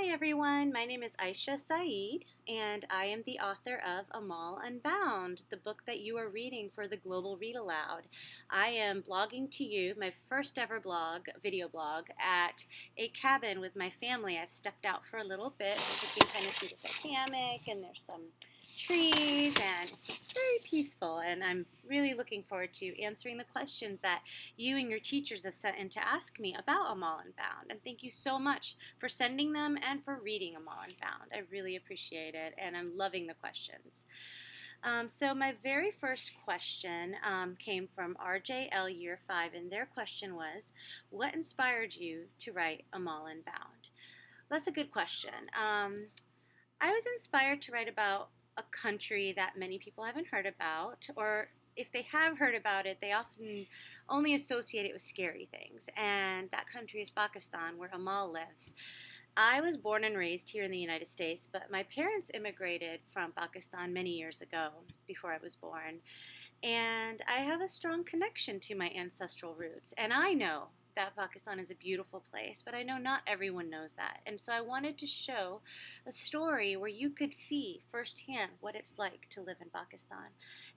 Hi everyone, my name is Aisha Saeed, and I am the author of AMAL Unbound, the book that you are reading for the Global Read Aloud. I am blogging to you, my first ever video blog, at a cabin with my family. I've stepped out for a little bit, as you can kind of see there's a hammock and there's some trees, and it's just very peaceful, and I'm really looking forward to answering the questions that you and your teachers have sent in to ask me about AMAL Unbound. And thank you so much for sending them and for reading AMAL Unbound. I really appreciate it, and I'm loving the questions. So my very first question came from RJL Year 5, and their question was, what inspired you to write AMAL Unbound? That's a good question. I was inspired to write about a country that many people haven't heard about, or if they have heard about it, they often only associate it with scary things. And that country is Pakistan, where Amal lives. I was born and raised here in the United States, but my parents immigrated from Pakistan many years ago, before I was born. And I have a strong connection to my ancestral roots. And I know that Pakistan is a beautiful place, but I know not everyone knows that. And so I wanted to show a story where you could see firsthand what it's like to live in Pakistan.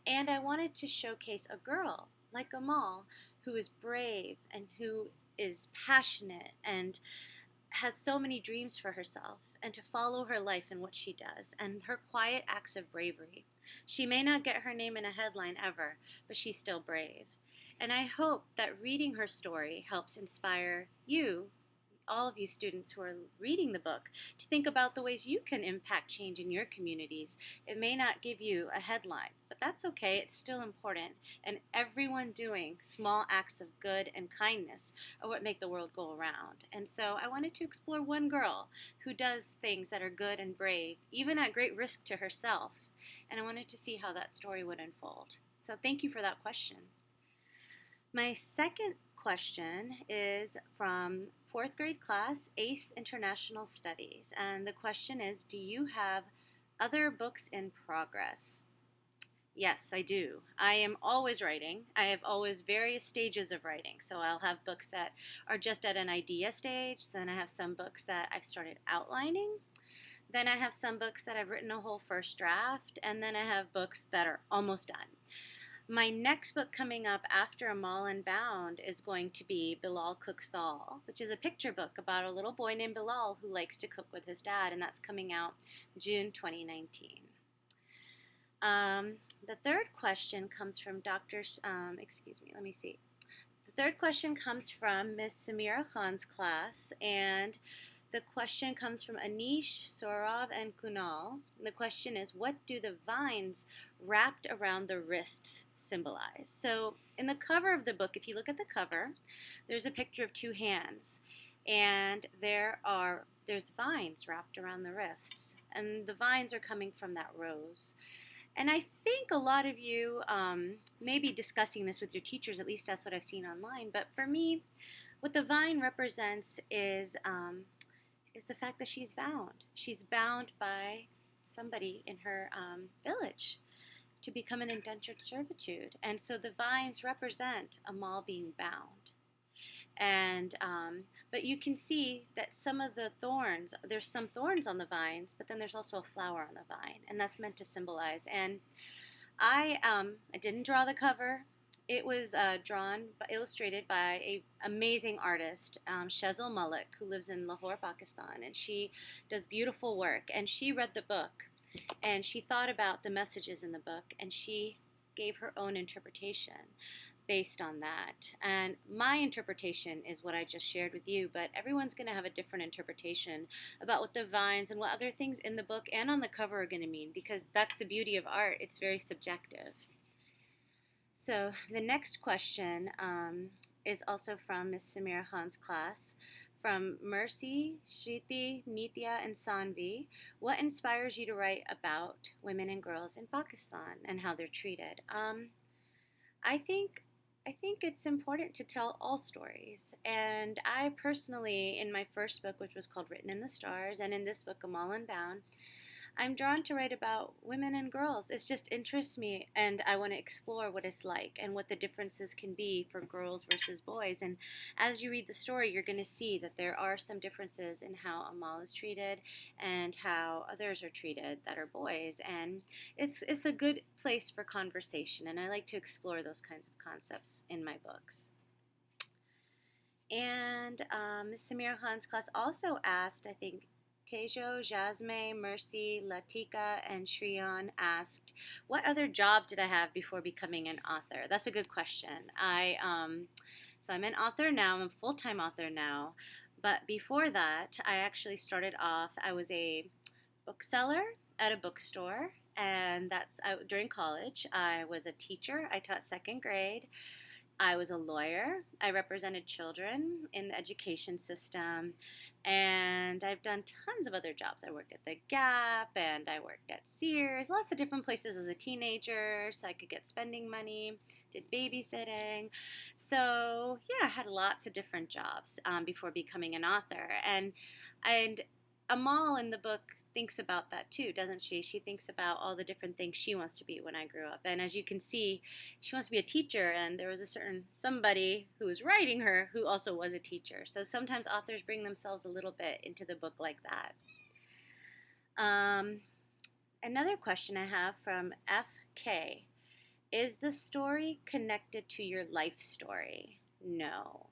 And I wanted to showcase a girl like Amal who is brave and who is passionate and has so many dreams for herself, and to follow her life and what she does and her quiet acts of bravery. She may not get her name in a headline ever, but she's still brave. And I hope that reading her story helps inspire you, all of you students who are reading the book, to think about the ways you can impact change in your communities. It may not give you a headline, but that's okay. It's still important. And everyone doing small acts of good and kindness are what make the world go around. And so I wanted to explore one girl who does things that are good and brave, even at great risk to herself. And I wanted to see how that story would unfold. So thank you for that question. My second question is from fourth grade class, ACE International Studies. And the question is, do you have other books in progress? Yes, I do. I am always writing. I have always various stages of writing. So I'll have books that are just at an idea stage. Then I have some books that I've started outlining. Then I have some books that I've written a whole first draft. And then I have books that are almost done. My next book coming up after Amal Unbound is going to be Bilal Cooks the All, which is a picture book about a little boy named Bilal who likes to cook with his dad, and that's coming out June 2019. The third question comes from The third question comes from Miss Samira Hans' class, and the question comes from Anish, Saurav, and Kunal. And the question is, what do the vines wrapped around the wrists symbolize? So in the cover of the book, if you look at the cover, there's a picture of two hands, and there's vines wrapped around the wrists, and the vines are coming from that rose. And I think a lot of you may be discussing this with your teachers, at least that's what I've seen online, but for me, what the vine represents is the fact that she's bound. She's bound by somebody in her village to become an indentured servitude. And so the vines represent Amal being bound. And but you can see that some of the thorns, there's some thorns on the vines, but then there's also a flower on the vine, and that's meant to symbolize. And I didn't draw the cover. It was illustrated by an amazing artist, Shazil Malik, who lives in Lahore, Pakistan, and she does beautiful work. And she read the book, and she thought about the messages in the book, and she gave her own interpretation based on that. And my interpretation is what I just shared with you, but everyone's going to have a different interpretation about what the vines and what other things in the book and on the cover are going to mean, because that's the beauty of art. It's very subjective. So the next question is also from Miss Samira Hans' class, from Mercy, Shriti, Nitya, and Sanvi. What inspires you to write about women and girls in Pakistan and how they're treated? I think it's important to tell all stories. And I personally, in my first book, which was called Written in the Stars, and in this book, Amal Unbound, I'm drawn to write about women and girls. It just interests me, and I want to explore what it's like and what the differences can be for girls versus boys. And as you read the story, you're going to see that there are some differences in how Amal is treated and how others are treated that are boys. And it's a good place for conversation, and I like to explore those kinds of concepts in my books. And Ms. Samira Hans' class also asked, I think, Tejo, Jasmine, Mercy, Latika, and Shriyan asked, what other jobs did I have before becoming an author? That's a good question. So I'm an author now. I'm a full-time author now. But before that, I actually started off, I was a bookseller at a bookstore. And during college. I was a teacher. I taught second grade. I was a lawyer. I represented children in the education system, and I've done tons of other jobs. I worked at the Gap, and I worked at Sears, lots of different places as a teenager so I could get spending money, did babysitting. So, yeah, I had lots of different jobs before becoming an author. And Amal in the book thinks about that too, doesn't she? She thinks about all the different things she wants to be when I grew up. And as you can see, she wants to be a teacher, and there was a certain somebody who was writing her who also was a teacher. So sometimes authors bring themselves a little bit into the book like that. Another question I have from FK. Is the story connected to your life story? No.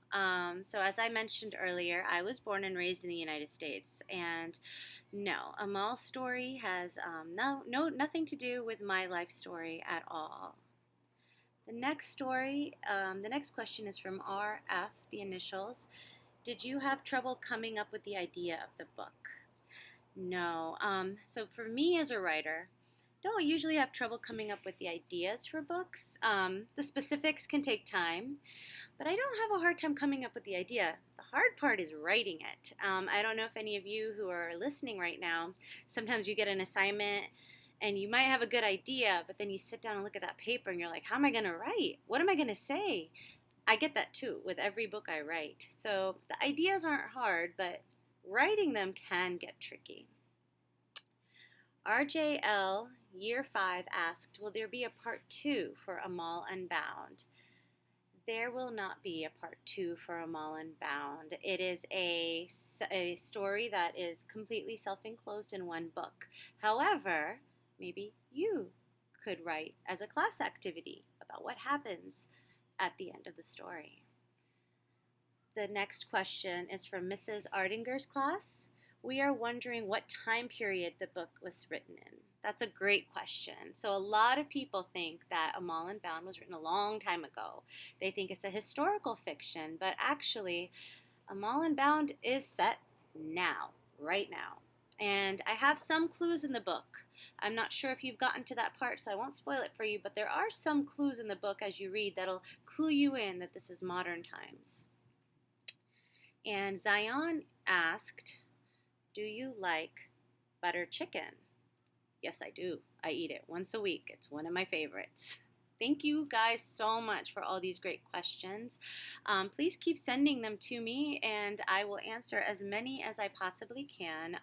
So as I mentioned earlier, I was born and raised in the United States, and no, Amal's story has nothing to do with my life story at all. The next question is from RF, the initials. Did you have trouble coming up with the idea of the book? No. So for me as a writer, don't usually have trouble coming up with the ideas for books. The specifics can take time, but I don't have a hard time coming up with the idea. The hard part is writing it. I don't know if any of you who are listening right now, sometimes you get an assignment and you might have a good idea, but then you sit down and look at that paper and you're like, how am I going to write? What am I going to say? I get that too with every book I write. So the ideas aren't hard, but writing them can get tricky. RJL Year 5 asked, will there be a part 2 for Amal Unbound? There will not be a part 2 for Amal Unbound. It is a story that is completely self-enclosed in one book. However, maybe you could write as a class activity about what happens at the end of the story. The next question is from Mrs. Ardinger's class. We are wondering what time period the book was written in. That's a great question. So a lot of people think that Amal Unbound was written a long time ago. They think it's a historical fiction, but actually Amal Unbound is set now, right now. And I have some clues in the book. I'm not sure if you've gotten to that part, so I won't spoil it for you, but there are some clues in the book as you read that'll clue you in that this is modern times. And Zion asked, do you like butter chicken? Yes, I do. I eat it once a week. It's one of my favorites. Thank you guys so much for all these great questions. Please keep sending them to me, and I will answer as many as I possibly can.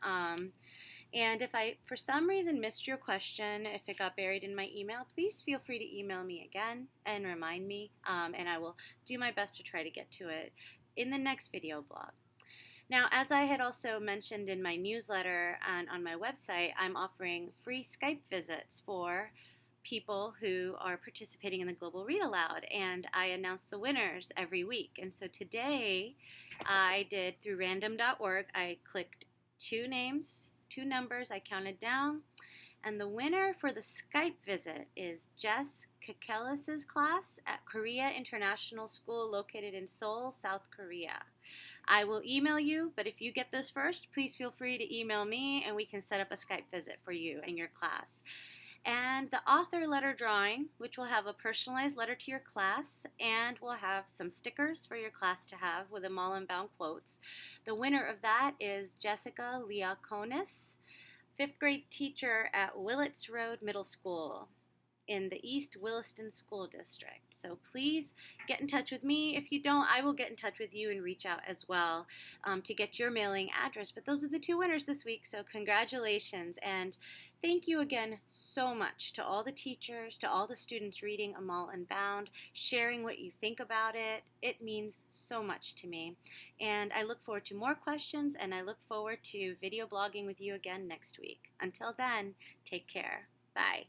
And if I, for some reason, missed your question, if it got buried in my email, please feel free to email me again and remind me, and I will do my best to try to get to it in the next video blog. Now, as I had also mentioned in my newsletter and on my website, I'm offering free Skype visits for people who are participating in the Global Read Aloud, and I announce the winners every week. And so today I did, through random.org, I clicked two names, two numbers, I counted down, and the winner for the Skype visit is Jess Kekelis' class at Korea International School located in Seoul, South Korea. I will email you, but if you get this first, please feel free to email me and we can set up a Skype visit for you and your class. And the author letter drawing, which will have a personalized letter to your class, and we'll have some stickers for your class to have with Amal Unbound quotes. The winner of that is Jessica Liakonis, 5th grade teacher at Willits Road Middle School. in the East Williston School District. So please get in touch with me. If you don't, I will get in touch with you and reach out as well to get your mailing address. But those are the two winners this week, so congratulations. And thank you again so much to all the teachers, to all the students reading AMAL Unbound, sharing what you think about it. It means so much to me. And I look forward to more questions, and I look forward to video blogging with you again next week. Until then, take care. Bye.